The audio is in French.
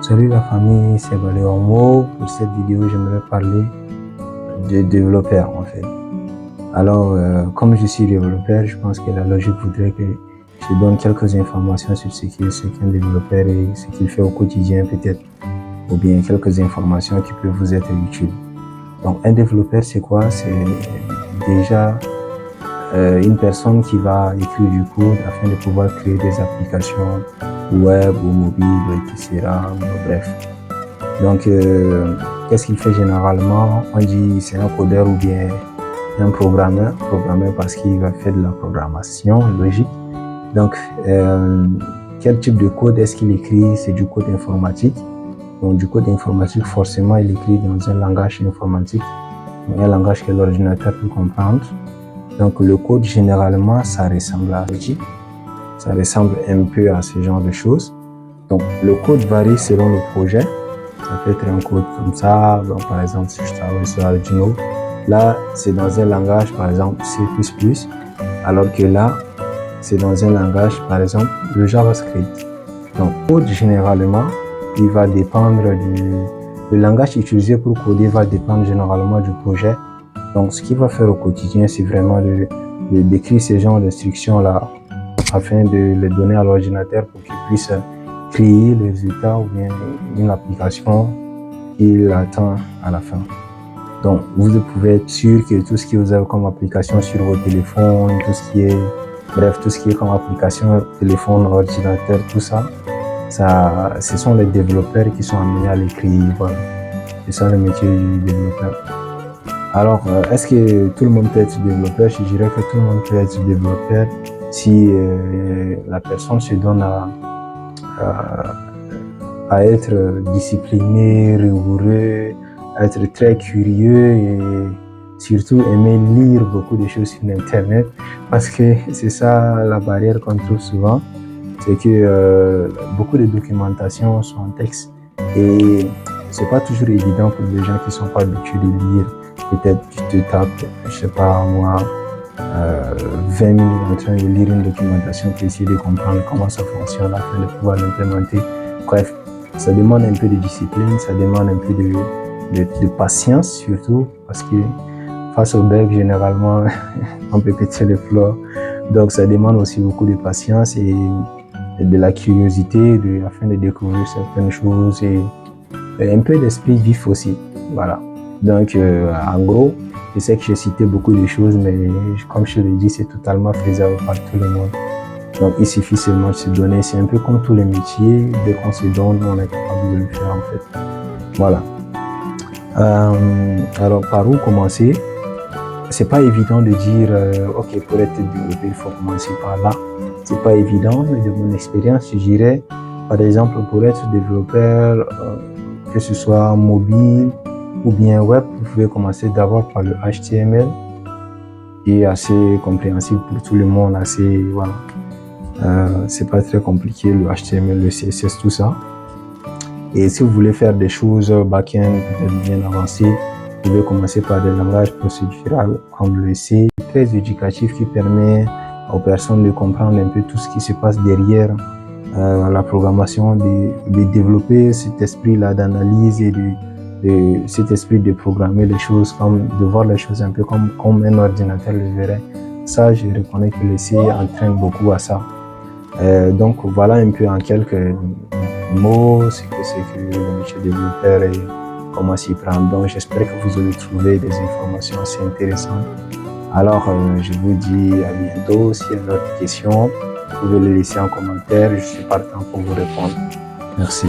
Salut la famille, c'est Baléormo. Pour cette vidéo, j'aimerais parler de développeur en fait. Alors, comme je suis développeur, je pense que la logique voudrait que je donne quelques informations sur ce qu'un développeur et ce qu'il fait au quotidien peut-être, ou bien quelques informations qui peuvent vous être utiles. Donc, un développeur, c'est quoi? C'est déjà une personne qui va écrire du code afin de pouvoir créer des applications web ou mobiles, etc. Bref. Donc, qu'est-ce qu'il fait généralement? On dit c'est un codeur ou bien un programmeur parce qu'il va faire de la programmation logique. Donc, quel type de code est-ce qu'il écrit? C'est du code informatique. Donc, du code informatique, forcément, il écrit dans un langage informatique, un langage que l'ordinateur peut comprendre. Donc, le code, généralement, ça ressemble à logique. Ça ressemble un peu à ce genre de choses. Donc, le code varie selon le projet. Ça peut être un code comme ça. Donc, par exemple, si je travaille sur Arduino, là, c'est dans un langage, par exemple, C++, alors que là, c'est dans un langage, par exemple, le JavaScript. Donc, le code, généralement, il va dépendre le langage utilisé pour coder va dépendre généralement du projet. Donc, ce qu'il va faire au quotidien, c'est vraiment de décrire ces genres d'instructions-là afin de les donner à l'ordinateur pour qu'il puisse créer le résultat ou bien une application qu'il attend à la fin. Donc, vous pouvez être sûr que tout ce que vous avez comme application sur vos téléphones, tout ce qui est comme application, téléphone, ordinateur, tout ça, ce sont les développeurs qui sont amenés à l'écrire. Voilà. C'est ça le métier du développeur. Alors, est-ce que tout le monde peut être développeur? Je dirais que tout le monde peut être développeur si la personne se donne à être discipliné, rigoureux, à être très curieux et surtout aimer lire beaucoup de choses sur Internet, parce que c'est ça la barrière qu'on trouve souvent, c'est que beaucoup de documentation sont en texte et c'est pas toujours évident pour les gens qui sont pas habitués de lire. Peut-être tu te tapes, je sais pas moi, 20 minutes en train de lire une documentation pour essayer de comprendre comment ça fonctionne afin de pouvoir l'implémenter. Bref, ça demande un peu de discipline, ça demande un peu de patience surtout, parce que face au bug, généralement, on peut péter le floor. Donc ça demande aussi beaucoup de patience et de la curiosité afin de découvrir certaines choses et un peu d'esprit vif aussi. Voilà. Donc, en gros, je sais que j'ai cité beaucoup de choses, mais comme je l'ai dit, c'est totalement faisable par tout le monde. Donc, il suffit seulement de se donner. C'est un peu comme tous les métiers. Dès qu'on se donne, on est capable de le faire, en fait. Voilà. Alors, par où commencer? C'est pas évident de dire, OK, pour être développeur, il faut commencer par là. C'est pas évident, mais de mon expérience, je dirais, par exemple, pour être développeur, que ce soit mobile ou bien web, vous pouvez commencer d'abord par le HTML, qui est assez compréhensible pour tout le monde, voilà. C'est pas très compliqué, le HTML, le CSS, tout ça. Et si vous voulez faire des choses back-end peut-être bien avancées, vous pouvez commencer par des langages procéduraux comme le C, très éducatif, qui permet aux personnes de comprendre un peu tout ce qui se passe derrière la programmation, de développer cet esprit-là d'analyse et cet esprit de programmer les choses, de voir les choses un peu comme un ordinateur le verrait. Ça, je reconnais que le C entraîne beaucoup à ça. Donc voilà un peu en quelques mots ce que c'est que le métier de développeur et comment s'y prendre. Donc j'espère que vous allez trouver des informations assez intéressantes. Alors je vous dis à bientôt. S'il y a d'autres questions, vous pouvez les laisser en commentaire. Je suis partant pour vous répondre. Merci.